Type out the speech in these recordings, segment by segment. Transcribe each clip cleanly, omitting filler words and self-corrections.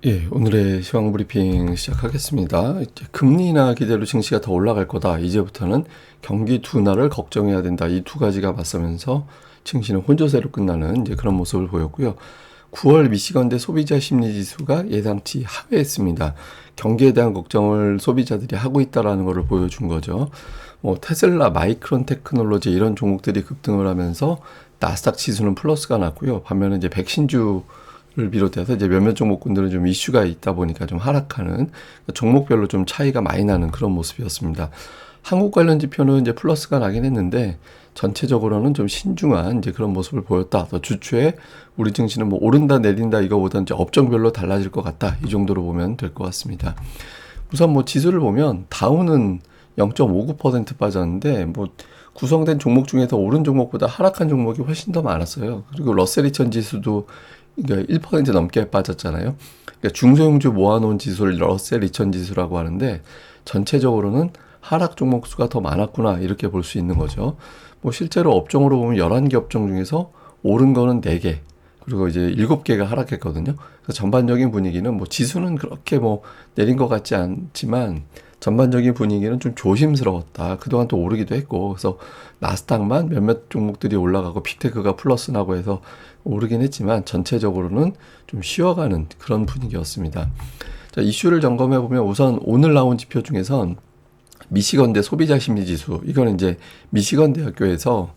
예, 오늘의 시황 브리핑 시작하겠습니다. 이제 금리 인하 기대로 증시가 더 올라갈 거다. 이제부터는 경기 둔화를 걱정해야 된다. 이 두 가지가 맞서면서 증시는 혼조세로 끝나는 이제 그런 모습을 보였고요. 9월 미시건대 소비자 심리 지수가 예상치 하회했습니다. 경기에 대한 걱정을 소비자들이 하고 있다라는 것을 보여준 거죠. 뭐 테슬라, 마이크론 테크놀로지 이런 종목들이 급등을 하면서 나스닥 지수는 플러스가 났고요. 반면에 이제 백신주 를 비롯해서 이제 몇몇 종목군들은 좀 이슈가 있다 보니까 좀 하락하는 종목별로 좀 차이가 많이 나는 그런 모습이었습니다. 한국 관련 지표는 이제 플러스가 나긴 했는데 전체적으로는 좀 신중한 이제 그런 모습을 보였다. 또 주초에 우리 증시는 뭐 오른다 내린다 이거보다는 이제 업종별로 달라질 것 같다. 이 정도로 보면 될 것 같습니다. 우선 뭐 지수를 보면 다우는 0.59% 빠졌는데 뭐 구성된 종목 중에서 오른 종목보다 하락한 종목이 훨씬 더 많았어요. 그리고 러셀 2000 지수도 그러니까 1% 넘게 빠졌잖아요. 그러니까 중소형주 모아놓은 지수를 러셀 2000 지수라고 하는데 전체적으로는 하락 종목 수가 더 많았구나 이렇게 볼 수 있는 거죠. 뭐 실제로 업종으로 보면 11개 업종 중에서 오른 거는 4개, 그리고 이제 7개가 하락했거든요. 그래서 전반적인 분위기는 뭐 지수는 그렇게 뭐 내린 것 같지 않지만 전반적인 분위기는 좀 조심스러웠다. 그동안 또 오르기도 했고, 그래서 나스닥만 몇몇 종목들이 올라가고 빅테크가 플러스 나고 해서 오르긴 했지만 전체적으로는 좀 쉬어가는 그런 분위기였습니다. 자, 이슈를 점검해 보면 우선 오늘 나온 지표 중에선 미시건대 소비자 심리 지수, 이거는 이제 미시건 대학교에서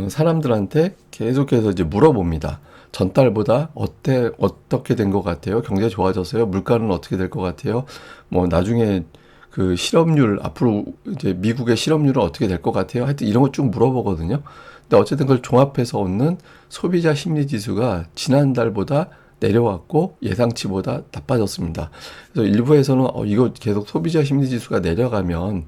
사람들한테 계속해서 이제 물어봅니다. 전달보다 어떻게 된 것 같아요? 경제 좋아졌어요? 물가는 어떻게 될 것 같아요? 뭐 나중에 그 실업률 앞으로 이제 미국의 실업률은 어떻게 될 것 같아요? 하여튼 이런 거 쭉 물어보거든요. 근데 어쨌든 그걸 종합해서 얻는 소비자 심리 지수가 지난달보다 내려왔고 예상치보다 나빠졌습니다. 그래서 일부에서는 이거 계속 소비자 심리 지수가 내려가면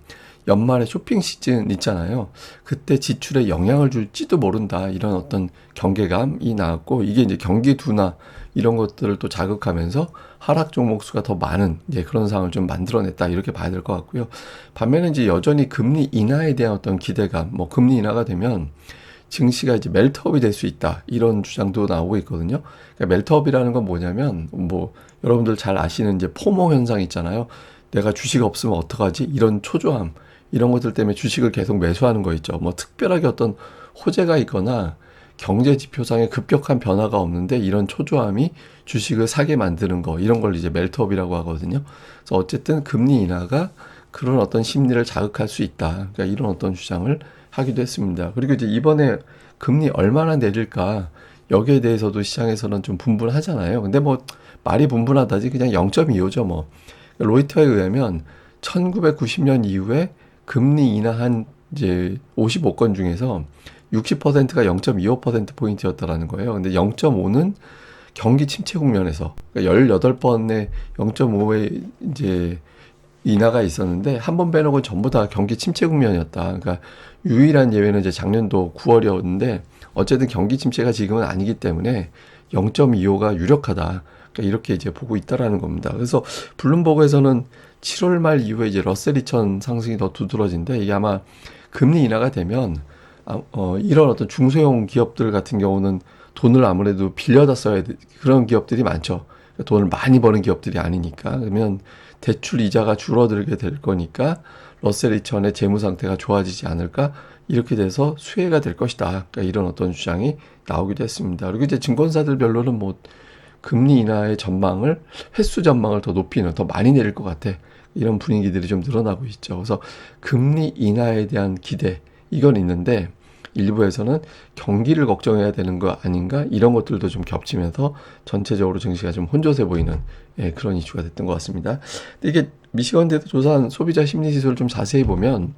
연말에 쇼핑 시즌 있잖아요. 그때 지출에 영향을 줄지도 모른다. 이런 어떤 경계감이 나왔고, 이게 이제 경기 둔화 이런 것들을 또 자극하면서 하락 종목 수가 더 많은 이제 그런 상황을 좀 만들어냈다. 이렇게 봐야 될 것 같고요. 반면에 이제 여전히 금리 인하에 대한 어떤 기대감, 뭐 금리 인하가 되면 증시가 이제 멜트업이 될 수 있다. 이런 주장도 나오고 있거든요. 그러니까 멜트업이라는 건 뭐냐면, 뭐 여러분들 잘 아시는 이제 포모 현상 있잖아요. 내가 주식 없으면 어떡하지? 이런 초조함, 이런 것들 때문에 주식을 계속 매수하는 거 있죠. 뭐 특별하게 어떤 호재가 있거나 경제 지표상의 급격한 변화가 없는데 이런 초조함이 주식을 사게 만드는 거, 이런 걸 이제 멜트업이라고 하거든요. 그래서 어쨌든 금리 인하가 그런 어떤 심리를 자극할 수 있다. 그러니까 이런 어떤 주장을 하기도 했습니다. 그리고 이제 이번에 금리 얼마나 내릴까, 여기에 대해서도 시장에서는 좀 분분하잖아요. 근데 뭐 말이 분분하다지 그냥 0.25죠 뭐. 로이터에 의하면 1990년 이후에 금리 인하한 이제 55건 중에서 60%가 0.25%포인트였다라는 거예요. 근데 0.5는 경기 침체 국면에서, 그러니까 18번의 0.5의 이제 인하가 있었는데 한 번 빼놓고 전부 다 경기 침체 국면이었다. 그러니까 유일한 예외는 이제 작년도 9월이었는데 어쨌든 경기 침체가 지금은 아니기 때문에 0.25가 유력하다. 그러니까 이렇게 이제 보고 있다라는 겁니다. 그래서 블룸버그에서는 7월 말 이후에 이제 러셀 2000 상승이 더 두드러진데, 이게 아마 금리 인하가 되면 이런 어떤 중소형 기업들 같은 경우는 돈을 아무래도 빌려다 써야 돼. 그런 기업들이 많죠. 그러니까 돈을 많이 버는 기업들이 아니니까. 그러면 대출 이자가 줄어들게 될 거니까 러셀 2000의 재무 상태가 좋아지지 않을까? 이렇게 돼서 수혜가 될 것이다. 그러니까 이런 어떤 주장이 나오기도 했습니다. 그리고 이제 증권사들별로는 뭐 금리 인하의 전망을, 횟수 전망을 더 높이는, 더 많이 내릴 것 같아. 이런 분위기들이 좀 늘어나고 있죠. 그래서 금리 인하에 대한 기대, 이건 있는데 일부에서는 경기를 걱정해야 되는 거 아닌가, 이런 것들도 좀 겹치면서 전체적으로 증시가 좀 혼조세 보이는 그런 이슈가 됐던 것 같습니다. 근데 이게 미시건대에서 조사한 소비자 심리 지수를 좀 자세히 보면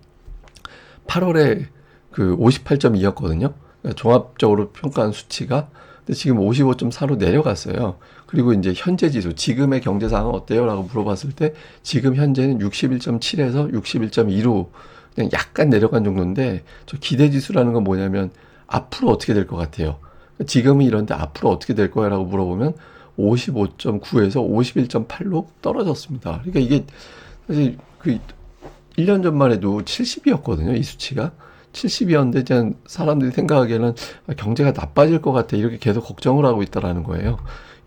8월에 그 58.2였거든요. 그러니까 종합적으로 평가한 수치가. 근데 지금 55.4로 내려갔어요. 그리고 이제 현재 지수, 지금의 경제 상황은 어때요? 라고 물어봤을 때 지금 현재는 61.7에서 61.2로 그냥 약간 내려간 정도인데, 저 기대 지수라는 건 뭐냐면 앞으로 어떻게 될 것 같아요. 지금은 이런데 앞으로 어떻게 될 거야? 라고 물어보면 55.9에서 51.8로 떨어졌습니다. 그러니까 이게 사실 그 1년 전만 해도 70이었거든요. 이 수치가. 70이었는데 이제 사람들이 생각하기에는 경제가 나빠질 것 같아. 이렇게 계속 걱정을 하고 있다라는 거예요.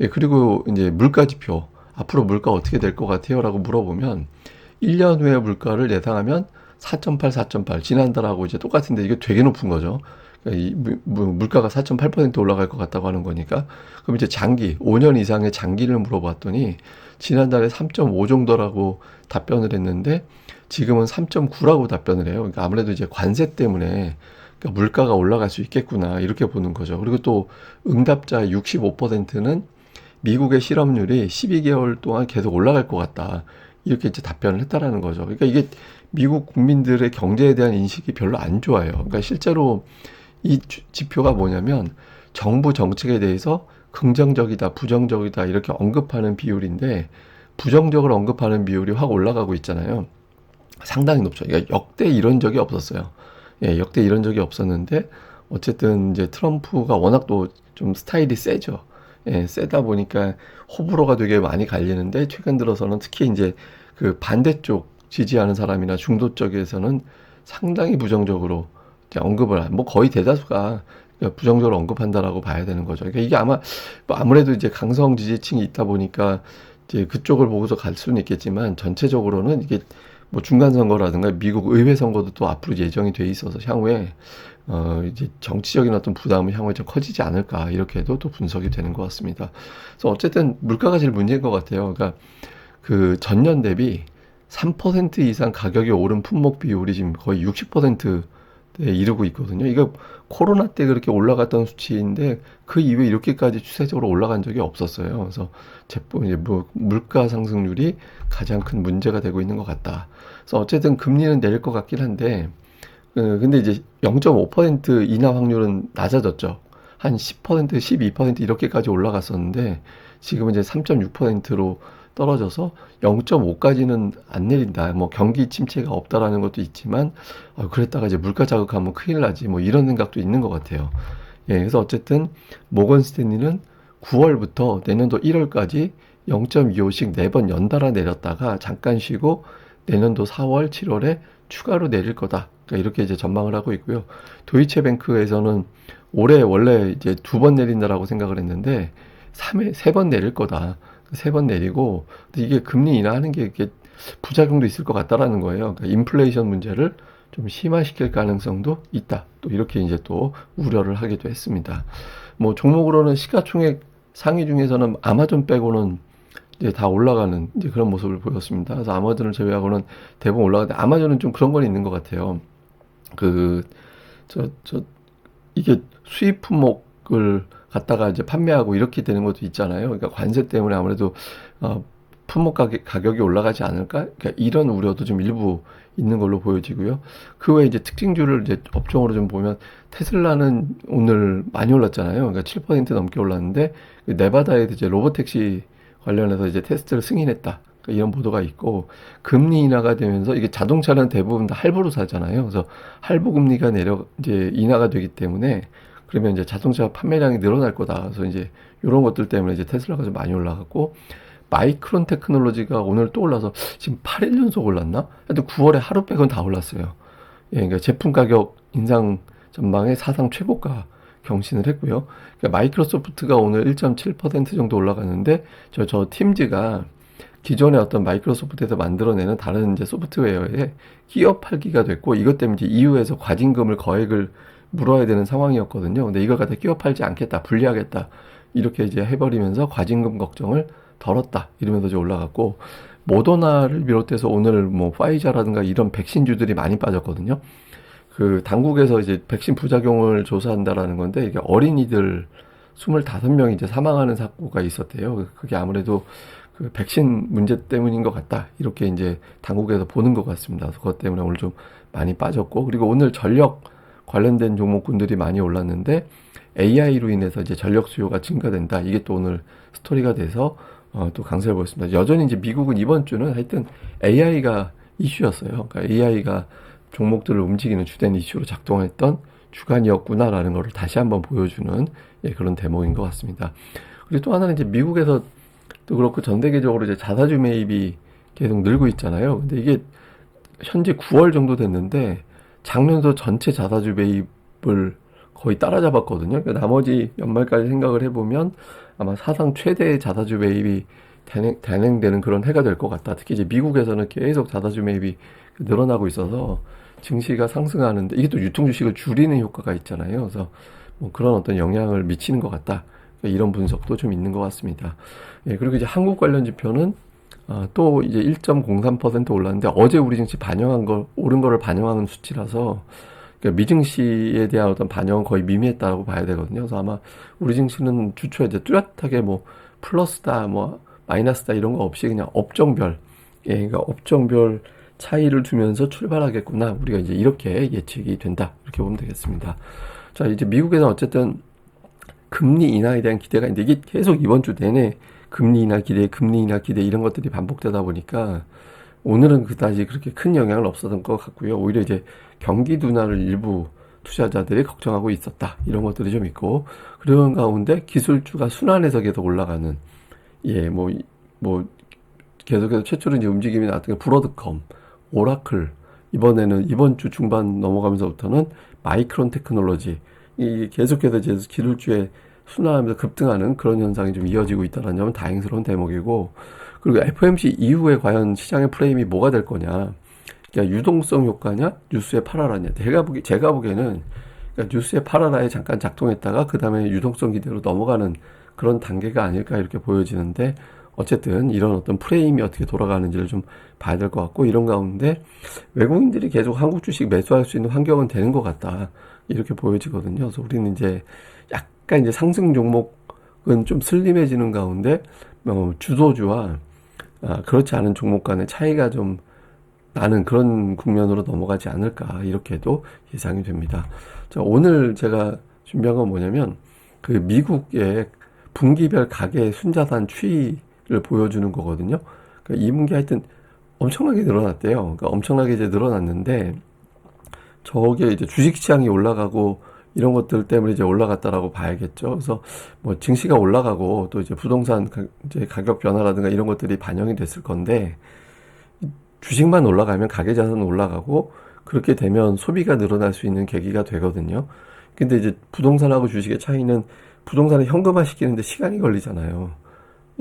예, 그리고 이제 물가 지표. 앞으로 물가 어떻게 될 것 같아요? 라고 물어보면 1년 후에 물가를 예상하면 4.8, 4.8 지난달하고 이제 똑같은데 이게 되게 높은 거죠. 그러니까 물가가 4.8% 올라갈 것 같다고 하는 거니까 그럼 이제 장기 5년 이상의 장기를 물어봤더니 지난달에 3.5 정도라고 답변을 했는데 지금은 3.9라고 답변을 해요. 그러니까 아무래도 이제 관세 때문에 그러니까 물가가 올라갈 수 있겠구나 이렇게 보는 거죠. 그리고 또 응답자 65%는 미국의 실업률이 12개월 동안 계속 올라갈 것 같다. 이렇게 이제 답변을 했다라는 거죠. 그러니까 이게 미국 국민들의 경제에 대한 인식이 별로 안 좋아요. 그러니까 실제로 이 지표가 뭐냐면 정부 정책에 대해서 긍정적이다, 부정적이다 이렇게 언급하는 비율인데 부정적으로 언급하는 비율이 확 올라가고 있잖아요. 상당히 높죠. 그러니까 역대 이런 적이 없었어요. 예, 역대 이런 적이 없었는데 어쨌든 이제 트럼프가 워낙 또 좀 스타일이 세죠. 예, 세다 보니까 호불호가 되게 많이 갈리는데 최근 들어서는 특히 이제 그 반대쪽 지지하는 사람이나 중도 쪽에서는 상당히 부정적으로 이제 언급을 뭐 거의 대다수가 부정적으로 언급한다라고 봐야 되는 거죠. 그러니까 이게 아마 뭐 아무래도 이제 강성 지지층이 있다 보니까 이제 그쪽을 보고서 갈 수는 있겠지만 전체적으로는 이게 뭐 중간 선거라든가 미국 의회 선거도 또 앞으로 예정이 돼 있어서 향후에 이제 정치적인 어떤 부담은 향후에 좀 커지지 않을까 이렇게 해도 또 분석이 되는 것 같습니다. 그래서 어쨌든 물가가 제일 문제인 것 같아요. 그러니까 그 전년 대비 3% 이상 가격이 오른 품목 비율이 지금 거의 60%에 이르고 있거든요. 이거 코로나 때 그렇게 올라갔던 수치인데 그 이후에 이렇게까지 추세적으로 올라간 적이 없었어요. 그래서 제품 이제 뭐 물가 상승률이 가장 큰 문제가 되고 있는 것 같다. 그래서 어쨌든 금리는 내릴 것 같긴 한데 근데 이제 0.5% 인하 확률은 낮아졌죠. 한 10%, 12% 이렇게까지 올라갔었는데 지금은 이제 3.6%로 떨어져서 0.5까지는 안 내린다. 뭐 경기 침체가 없다라는 것도 있지만 그랬다가 이제 물가 자극하면 큰일 나지. 뭐 이런 생각도 있는 것 같아요. 예, 그래서 어쨌든 모건 스탠리는 9월부터 내년도 1월까지 0.25씩 4번 연달아 내렸다가 잠깐 쉬고 내년도 4월, 7월에 추가로 내릴 거다. 그러니까 이렇게 이제 전망을 하고 있고요. 도이체뱅크에서는 올해 원래 이제 2번 내린다라고 생각을 했는데 3번 내릴 거다. 3번 내리고 이게 금리 인하하는 게 이게 부작용도 있을 것 같다라는 거예요. 그러니까 인플레이션 문제를 좀 심화시킬 가능성도 있다. 또 이렇게 이제 또 우려를 하기도 했습니다. 뭐 종목으로는 시가총액 상위 중에서는 아마존 빼고는 이제 다 올라가는 이제 그런 모습을 보였습니다. 그래서 아마존을 제외하고는 대부분 올라가는데 아마존은 좀 그런 건 있는 것 같아요. 그, 이게 수입 품목을 갖다가 이제 판매하고 이렇게 되는 것도 있잖아요. 그러니까 관세 때문에 아무래도, 품목 가격이 올라가지 않을까? 그러니까 이런 우려도 좀 일부 있는 걸로 보여지고요. 그 외에 이제 특징주를 이제 업종으로 좀 보면 테슬라는 오늘 많이 올랐잖아요. 그러니까 7% 넘게 올랐는데 그 네바다에도 이제 로보택시 관련해서 이제 테스트를 승인했다. 그러니까 이런 보도가 있고 금리 인하가 되면서 이게 자동차는 대부분 다 할부로 사잖아요. 그래서 할부 금리가 이제 인하가 되기 때문에 그러면 이제 자동차 판매량이 늘어날 거다. 그래서 이제 이런 것들 때문에 이제 테슬라가 좀 많이 올라갔고 마이크론 테크놀로지가 오늘 또 올라서 지금 8일 연속 올랐나? 하여튼 9월에 하루 빼곤 다 올랐어요. 예, 그러니까 제품 가격 인상 전망의 사상 최고가 경신을 했고요. 그러니까 마이크로소프트가 오늘 1.7% 정도 올라갔는데 저 팀즈가 기존의 어떤 마이크로소프트에서 만들어내는 다른 이제 소프트웨어에 끼어 팔기가 됐고 이것 때문에 이제 EU에서 과징금을 거액을 물어야 되는 상황이었거든요. 근데 이걸 갖다 끼어 팔지 않겠다, 분리하겠다 이렇게 이제 해버리면서 과징금 걱정을 덜었다 이러면서 이제 올라갔고 모더나를 비롯해서 오늘 뭐 파이자라든가 이런 백신주들이 많이 빠졌거든요. 그 당국에서 이제 백신 부작용을 조사한다라는 건데 이게 어린이들 25명이 이제 사망하는 사고가 있었대요. 그게 아무래도 그 백신 문제 때문인 것 같다. 이렇게 이제 당국에서 보는 것 같습니다. 그래서 그것 때문에 오늘 좀 많이 빠졌고 그리고 오늘 전력 관련된 종목군들이 많이 올랐는데 AI로 인해서 이제 전력 수요가 증가된다. 이게 또 오늘 스토리가 돼서 또 강세를 보였습니다. 여전히 이제 미국은 이번 주는 하여튼 AI가 이슈였어요. 그러니까 AI가 종목들을 움직이는 주된 이슈로 작동했던 주간이었구나라는 것을 다시 한번 보여주는 그런 대목인 것 같습니다. 그리고 또 하나는 이제 미국에서 또 그렇고 전 세계적으로 이제 자사주 매입이 계속 늘고 있잖아요. 근데 이게 현재 9월 정도 됐는데 작년도 전체 자사주 매입을 거의 따라잡았거든요. 그러니까 나머지 연말까지 생각을 해보면 아마 사상 최대의 자사주 매입이 단행되는 그런 해가 될 것 같다. 특히 이제 미국에서는 계속 다다주 매입이 늘어나고 있어서 증시가 상승하는데 이게 또 유통 주식을 줄이는 효과가 있잖아요. 그래서 뭐 그런 어떤 영향을 미치는 것 같다. 이런 분석도 좀 있는 것 같습니다. 예, 그리고 이제 한국 관련 지표는 또 이제 1.03% 올랐는데 어제 우리 증시 오른 거를 반영하는 수치라서 그러니까 미증시에 대한 어떤 반영은 거의 미미했다고 봐야 되거든요. 그래서 아마 우리 증시는 주초에 이제 뚜렷하게 뭐 플러스다, 뭐 마이너스다 이런 거 없이 그냥 업종별, 예, 그러니까 업종별 차이를 두면서 출발하겠구나. 우리가 이제 이렇게 예측이 된다. 이렇게 보면 되겠습니다. 자, 이제 미국에서 어쨌든 금리 인하에 대한 기대가 있는데 이게 계속 이번 주 내내 금리 인하 기대 이런 것들이 반복되다 보니까 오늘은 그다지 그렇게 큰 영향은 없었던 것 같고요. 오히려 이제 경기 둔화를 일부 투자자들이 걱정하고 있었다. 이런 것들이 좀 있고 그런 가운데 기술주가 순환해서 계속 올라가는 예, 뭐 계속해서 최초로 이제 움직임이 나왔던 게 브로드컴, 오라클 이번에는 이번 주 중반 넘어가면서부터는 마이크론 테크놀로지 이 계속해서 이제 기술주에 순환하면서 급등하는 그런 현상이 좀 이어지고 있다는 점은 다행스러운 대목이고 그리고 FOMC 이후에 과연 시장의 프레임이 뭐가 될 거냐 그러니까 유동성 효과냐 뉴스에 팔아라냐 제가 보기에는 그러니까 뉴스에 팔아라에 잠깐 작동했다가 그 다음에 유동성 기대로 넘어가는 그런 단계가 아닐까 이렇게 보여지는데 어쨌든 이런 어떤 프레임이 어떻게 돌아가는지를 좀 봐야 될 것 같고 이런 가운데 외국인들이 계속 한국 주식 매수할 수 있는 환경은 되는 것 같다 이렇게 보여지거든요. 그래서 우리는 이제 약간 이제 상승 종목은 좀 슬림해지는 가운데 주도주와 그렇지 않은 종목 간의 차이가 좀 나는 그런 국면으로 넘어가지 않을까 이렇게도 예상이 됩니다. 자, 오늘 제가 준비한 건 뭐냐면 그 미국의 분기별 가계 순자산 추이를 보여주는 거거든요. 그러니까 2분기 하여튼 엄청나게 늘어났대요. 그러니까 엄청나게 이제 늘어났는데 저게 이제 주식 시장이 올라가고 이런 것들 때문에 이제 올라갔다라고 봐야겠죠. 그래서 뭐 증시가 올라가고 또 이제 부동산 이제 가격 변화라든가 이런 것들이 반영이 됐을 건데 주식만 올라가면 가계자산은 올라가고 그렇게 되면 소비가 늘어날 수 있는 계기가 되거든요. 근데 이제 부동산하고 주식의 차이는 부동산을 현금화 시키는데 시간이 걸리잖아요.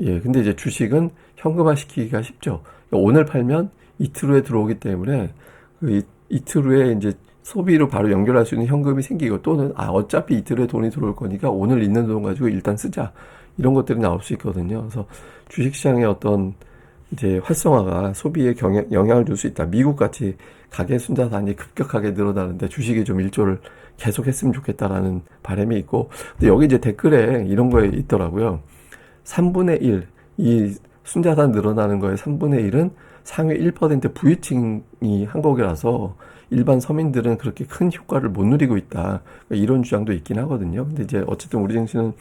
예, 근데 이제 주식은 현금화 시키기가 쉽죠. 그러니까 오늘 팔면 이틀 후에 들어오기 때문에 그 이틀 후에 이제 소비로 바로 연결할 수 있는 현금이 생기고 또는 어차피 이틀 후에 돈이 들어올 거니까 오늘 있는 돈 가지고 일단 쓰자. 이런 것들이 나올 수 있거든요. 그래서 주식시장의 어떤 이제 활성화가 소비에 영향을 줄 수 있다. 미국같이 가계 순자산이 급격하게 늘어나는데 주식이 좀 일조를 계속 했으면 좋겠다라는 바람이 있고 근데 여기 이제 댓글에 이런 거에 있더라고요. 3분의 1, 이 순자산 늘어나는 거에 3분의 1은 상위 1% 부유층이 한 거라서 일반 서민들은 그렇게 큰 효과를 못 누리고 있다. 이런 주장도 있긴 하거든요. 근데 이제 어쨌든 우리 증시는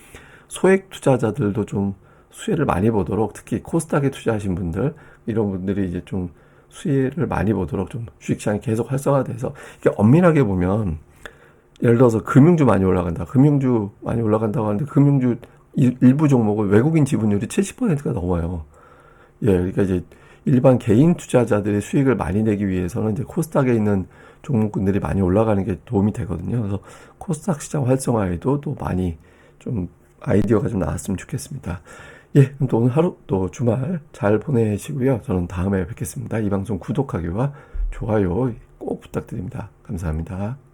소액 투자자들도 좀 수혜를 많이 보도록 특히 코스닥에 투자하신 분들 이런 분들이 이제 좀 수혜를 많이 보도록 좀 주식시장이 계속 활성화돼서 이게 엄밀하게 보면 예를 들어서 금융주 많이 올라간다고 하는데 금융주 일부 종목은 외국인 지분율이 70%가 넘어요. 예, 그러니까 이제 일반 개인 투자자들의 수익을 많이 내기 위해서는 이제 코스닥에 있는 종목군들이 많이 올라가는 게 도움이 되거든요. 그래서 코스닥 시장 활성화에도 또 많이 좀 아이디어가 좀 나왔으면 좋겠습니다. 예, 그럼 또 오늘 하루 또 주말 잘 보내시고요. 저는 다음에 뵙겠습니다. 이 방송 구독하기와 좋아요 꼭 부탁드립니다. 감사합니다.